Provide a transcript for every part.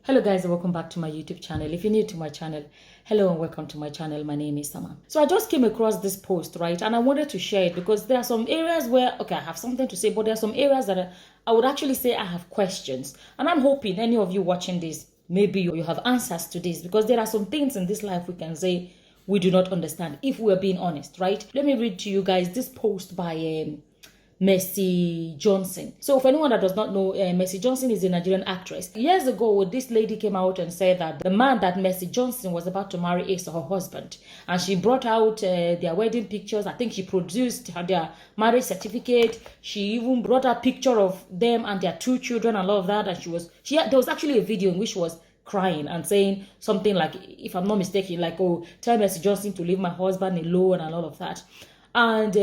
Hello guys, and welcome back to my YouTube channel. If you're new to my channel, hello and welcome to my channel. My name is Sama. So I just came across this post, right? And I wanted to share it because there are some areas where, okay, I have something to say, but there are some areas that I would actually say I have questions. And I'm hoping any of you watching this, maybe you have answers to this, because there are some things in this life we can say we do not understand if we're being honest, right? Let me read to you guys this post by Mercy Johnson. So for anyone that does not know, Mercy Johnson is a Nigerian actress. Years ago, this lady came out and said that the man that Mercy Johnson was about to marry is her husband. And she brought out their wedding pictures. I think she produced their marriage certificate. She even brought a picture of them and their two children and all of that. And there was actually a video in which she was crying and saying something like, if I'm not mistaken, like, oh, tell Mercy Johnson to leave my husband alone and all of that. And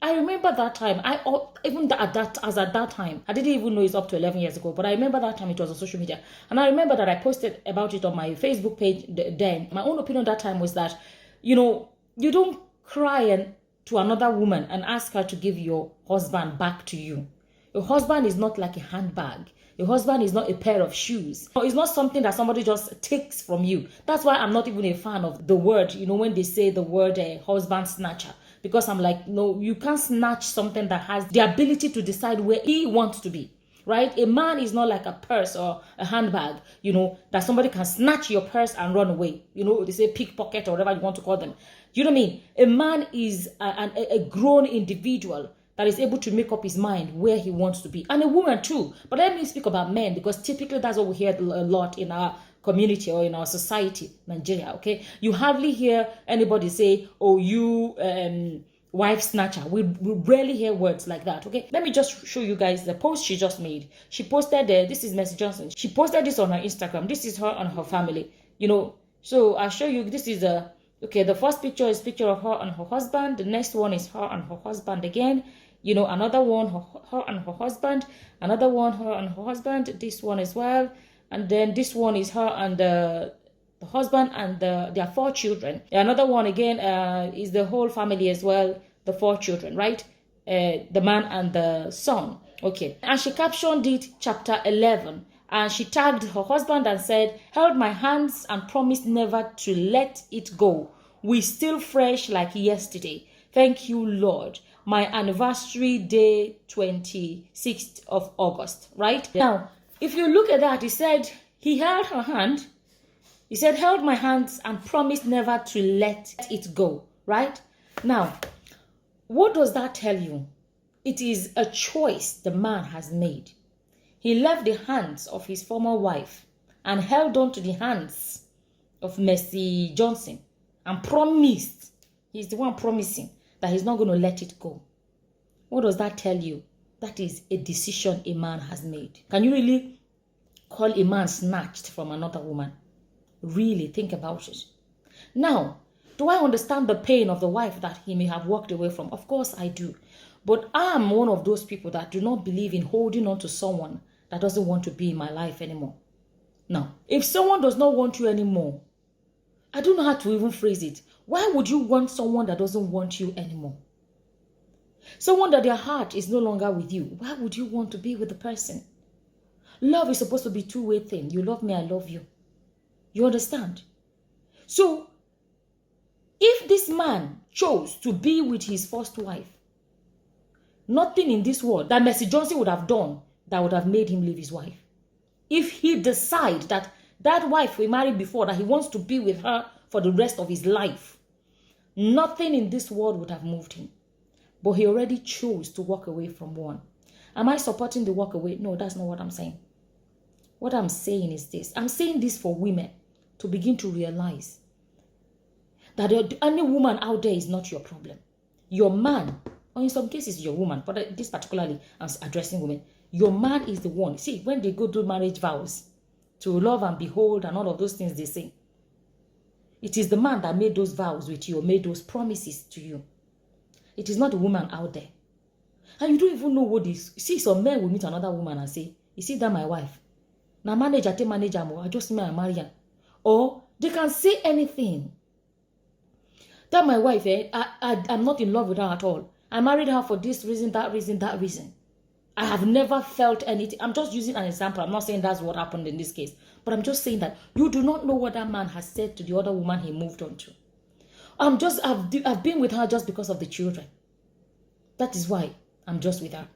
I remember that time. At that time, I didn't even know it's up to 11 years ago. But I remember that time it was on social media, and I remember that I posted about it on my Facebook page. Then my own opinion that time was that, you don't cry to another woman and ask her to give your husband back to you. Your husband is not like a handbag. Your husband is not a pair of shoes. It's not something that somebody just takes from you. That's why I'm not even a fan of the word, when they say the word husband snatcher. Because I'm like, no, you can't snatch something that has the ability to decide where he wants to be, right? A man is not like a purse or a handbag, that somebody can snatch your purse and run away. They say pickpocket or whatever you want to call them. You know what I mean? A man is a grown individual that is able to make up his mind where he wants to be. And a woman too. But let me speak about men, because typically that's what we hear a lot in our community or in our society, Nigeria, okay? You hardly hear anybody say, oh, you wife snatcher. We rarely hear words like that, okay? Let me just show you guys the post she just made. She posted this is Mercy Johnson. She posted this on her Instagram. This is her and her family, So I'll show you, this is okay, the first picture is picture of her and her husband. The next one is her and her husband again. Another one, her and her husband. Another one, her and her husband. This one as well. And then this one is her and the husband and their 4 children. Another one again is the whole family as well, the 4 children, right? The man and the son. Okay. And she captioned it chapter 11. And she tagged her husband and said, held my hands and promised never to let it go. We still fresh like yesterday. Thank you, Lord. My anniversary day, 26th of August, right? Now, if you look at that, he said, he held her hand. He said, held my hands and promised never to let it go, right? Now, what does that tell you? It is a choice the man has made. He left the hands of his former wife and held on to the hands of Mercy Johnson and promised, he's the one promising, that he's not going to let it go. What does that tell you? That is a decision a man has made. Can you really call a man snatched from another woman? Really think about it. Now, do I understand the pain of the wife that he may have walked away from? Of course I do. But I'm one of those people that do not believe in holding on to someone that doesn't want to be in my life anymore. Now, if someone does not want you anymore, I don't know how to even phrase it. Why would you want someone that doesn't want you anymore? Someone that their heart is no longer with you. Why would you want to be with the person? Love is supposed to be a two-way thing. You love me, I love you. You understand? So, if this man chose to be with his first wife, nothing in this world that Mercy Johnson would have done that would have made him leave his wife. If he decide that that wife he married before, that he wants to be with her for the rest of his life, nothing in this world would have moved him. But he already chose to walk away from one. Am I supporting the walk away? No, that's not what I'm saying. What I'm saying is this. I'm saying this for women to begin to realize that any woman out there is not your problem. Your man, or in some cases your woman, but this particularly I'm addressing women. Your man is the one. See, when they go do marriage vows, to love and behold and all of those things they say, it is the man that made those vows with you or made those promises to you. It is not the woman out there. And you don't even know what this. See, some men will meet another woman and say, you see that my wife? Now manager, I just marry her. Or they can say anything. That my wife, I'm not in love with her at all. I married her for this reason, that reason, that reason. I have never felt anything. I'm just using an example. I'm not saying that's what happened in this case. But I'm just saying that you do not know what that man has said to the other woman he moved on to. I've been with her just because of the children. That is why I'm just with her.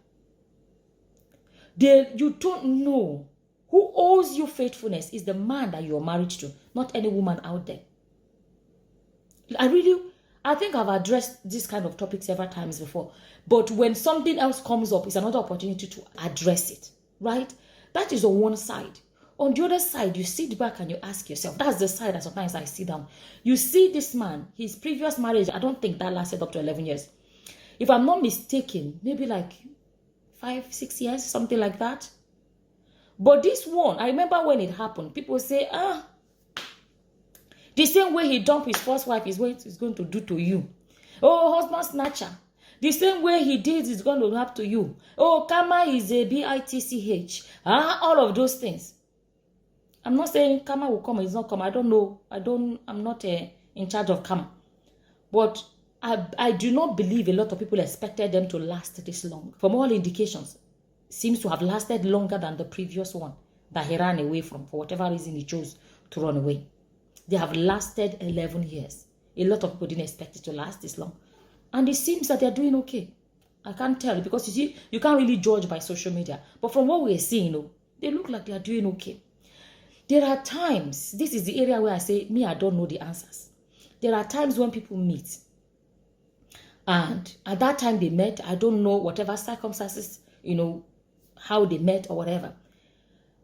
You don't know. Who owes you faithfulness is the man that you're married to, not any woman out there. I think I've addressed this kind of topic several times before. But when something else comes up, it's another opportunity to address it, right? That is on one side. On the other side, you sit back and you ask yourself, that's the side that sometimes I sit down. You see this man, his previous marriage, I don't think that lasted up to 11 years. If I'm not mistaken, maybe like 5, 6 years, something like that. But this one, I remember when it happened, people say, the same way he dumped his first wife is what he's going to do to you. Oh, husband snatcher. The same way he did is going to happen to you. Oh, karma is a bitch. All of those things. I'm not saying karma will come, it's not come. I don't know. I'm not in charge of karma. But I do not believe a lot of people expected them to last this long. From all indications, seems to have lasted longer than the previous one that he ran away from. For whatever reason he chose to run away. They have lasted 11 years. A lot of people didn't expect it to last this long. And it seems that they're doing okay. I can't tell because you see, you can't really judge by social media. But from what we're seeing, they look like they're doing okay. There are times, this is the area where I say, I don't know the answers. There are times when people meet. And at that time they met, I don't know whatever circumstances, how they met or whatever.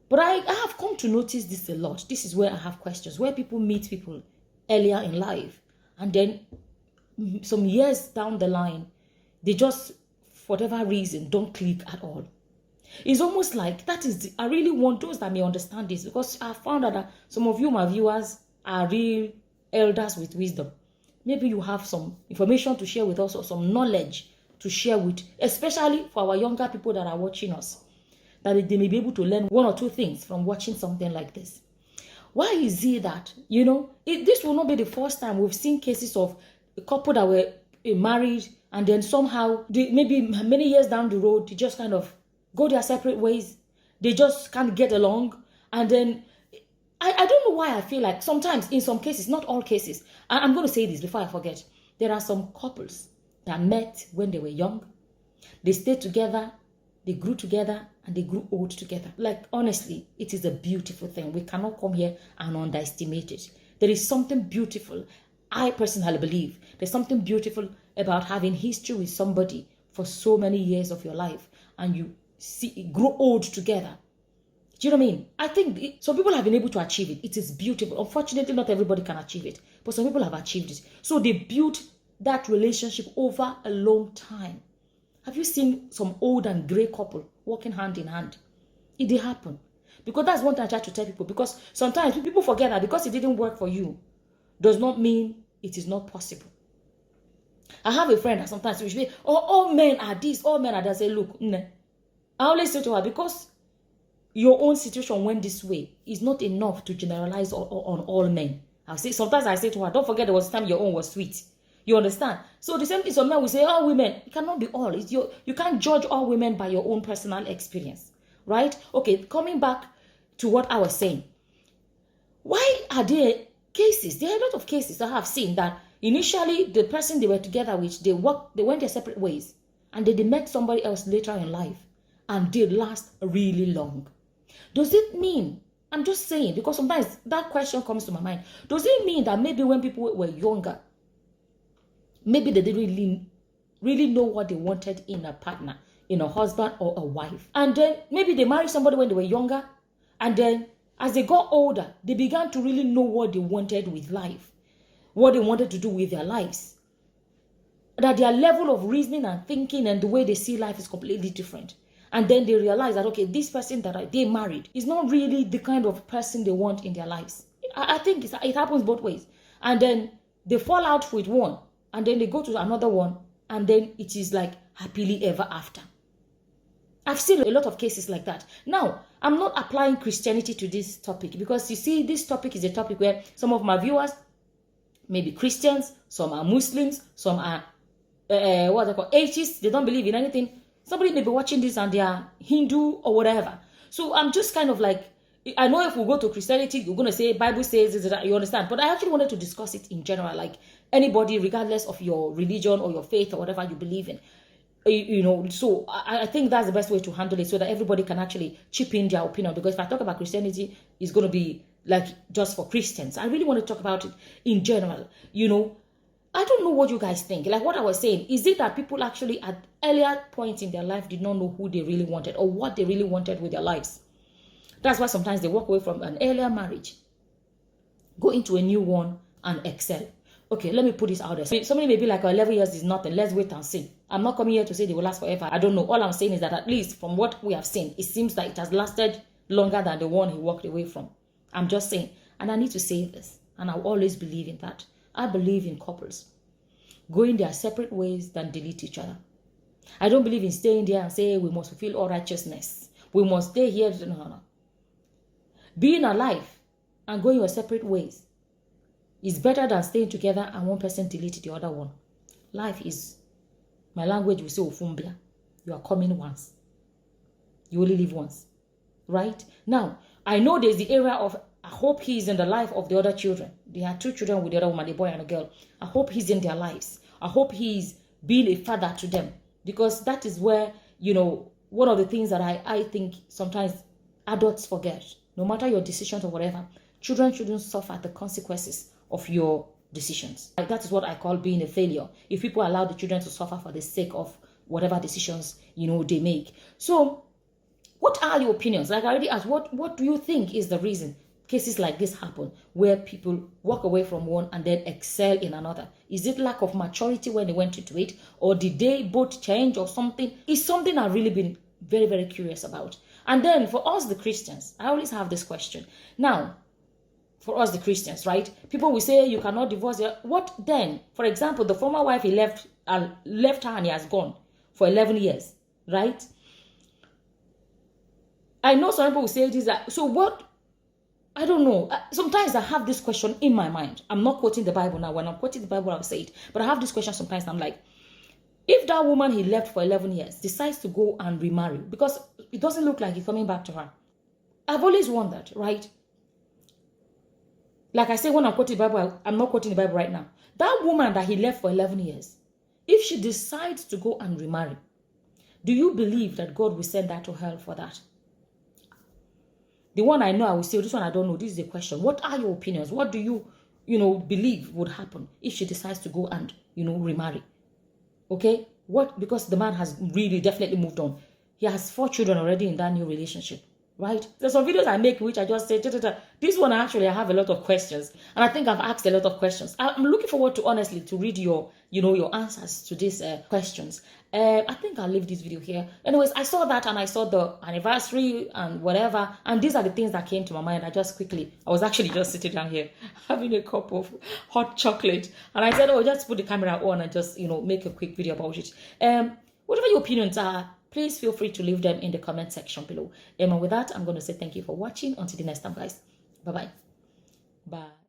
But I have come to notice this a lot. This is where I have questions. Where people meet people earlier in life. And then some years down the line, they just, for whatever reason, don't click at all. It's almost like, I really want those that may understand this. Because I found out that some of you, my viewers, are real elders with wisdom. Maybe you have some information to share with us or some knowledge to share with, especially for our younger people that are watching us. That they may be able to learn one or two things from watching something like this. Why is it that, this will not be the first time we've seen cases of a couple that were married and then somehow, maybe many years down the road, they just kind of go their separate ways. They just can't get along. And then, I don't know why I feel like sometimes, in some cases, not all cases, I'm going to say this before I forget, there are some couples that met when they were young. They stayed together, they grew together, and they grew old together. Like, honestly, it is a beautiful thing. We cannot come here and underestimate it. There is something beautiful. I personally believe there's something beautiful about having history with somebody for so many years of your life, and you grow old together. Do you know what I mean? I think some people have been able to achieve it. It is beautiful. Unfortunately, not everybody can achieve it, but some people have achieved it. So they built that relationship over a long time. Have you seen some old and grey couple walking hand in hand? It did happen. Because that's one thing I try to tell people. Because sometimes people forget that because it didn't work for you, does not mean it is not possible. I have a friend that sometimes she will say, all men are this, all men are that. I say, look, I always say to her, because your own situation went this way, is not enough to generalize on all men. Sometimes I say to her, don't forget there was a time your own was sweet. You understand? So the same thing, some men will say, all women. It cannot be all. You can't judge all women by your own personal experience. Right? Okay, coming back to what I was saying. Why are there cases? There are a lot of cases I have seen that initially the person they were together with, they went their separate ways. And they met somebody else later in life. And they last really long. Does it mean, I'm just saying, because sometimes that question comes to my mind. Does it mean that maybe when people were younger, maybe they didn't really know what they wanted in a partner, in a husband or a wife. And then maybe they married somebody when they were younger. And then as they got older, they began to really know what they wanted with life. What they wanted to do with their lives. That their level of reasoning and thinking and the way they see life is completely different. And then they realize that, okay, this person that they married is not really the kind of person they want in their lives. I think it happens both ways. And then they fall out with one. And then they go to another one, and then it is like happily ever after. I've seen a lot of cases like that. Now, I'm not applying Christianity to this topic because you see, this topic is a topic where some of my viewers may be Christians, some are Muslims, some are, atheists. They don't believe in anything. Somebody may be watching this and they are Hindu or whatever. So I'm just kind of like, I know if we go to Christianity, you're going to say Bible says this, that, you understand. But I actually wanted to discuss it in general, like anybody, regardless of your religion or your faith or whatever you believe in. You know, so I think that's the best way to handle it so that everybody can actually chip in their opinion. Because if I talk about Christianity, it's going to be like just for Christians. I really want to talk about it in general. You know, I don't know what you guys think. Like what I was saying, is it that people actually at earlier points in their life did not know who they really wanted or what they really wanted with their lives? That's why sometimes they walk away from an earlier marriage, go into a new one and excel. Okay, let me put this out there. Somebody may be like, 11 years is nothing. Let's wait and see. I'm not coming here to say they will last forever. I don't know. All I'm saying is that at least from what we have seen, it seems like it has lasted longer than the one he walked away from. I'm just saying. And I need to say this. And I'll always believe in that. I believe in couples going their separate ways than delete each other. I don't believe in staying there and say we must fulfill all righteousness. We must stay here. No. Being alive and going your separate ways is better than staying together and one person delete the other one. Life is, my language will say ofumbia. You are coming once. You only live once. Right? Now, I know there's the area of, I hope he's in the life of the other children. They had 2 children with the other woman, a boy and a girl. I hope he's in their lives. I hope he's being a father to them. Because that is where, you know, one of the things that I think sometimes adults forget. No matter your decisions or whatever, children shouldn't suffer the consequences of your decisions. That is what I call being a failure. If people allow the children to suffer for the sake of whatever decisions, you know, they make. So, what are your opinions? Like I already asked, what do you think is the reason cases like this happen, where people walk away from one and then excel in another? Is it lack of maturity when they went into it? Or did they both change or something? It's something I've really been very, very curious about. And then for us, the Christians, I always have this question. Now, for us, the Christians, right? People will say you cannot divorce. What then? For example, the former wife, he left her and he has gone for 11 years, right? I know some people will say this. So what? I don't know. Sometimes I have this question in my mind. I'm not quoting the Bible now. When I'm quoting the Bible, I'll say it. But I have this question sometimes. I'm like, if that woman he left for 11 years decides to go and remarry, because it doesn't look like he's coming back to her. I've always wondered, right? Like I say, when I'm quoting the Bible, I'm not quoting the Bible right now. That woman that he left for 11 years, if she decides to go and remarry, do you believe that God will send her to hell for that? The one I know, I will say, this one I don't know. This is the question. What are your opinions? What do you, believe would happen if she decides to go and, remarry? Okay? What? Because the man has really definitely moved on. He has 4 children already in that new relationship. Right? There's some videos I make which I just say, this one actually I have a lot of questions. And I think I've asked a lot of questions. I'm looking forward to, honestly, to read your answers to these questions. I think I'll leave this video here. Anyways, I saw that and I saw the anniversary and whatever. And these are the things that came to my mind. I was actually just sitting down here having a cup of hot chocolate. And I said, just put the camera on and just, make a quick video about it. Whatever your opinions are, please feel free to leave them in the comment section below. And with that, I'm going to say thank you for watching. Until the next time, guys. Bye-bye. Bye.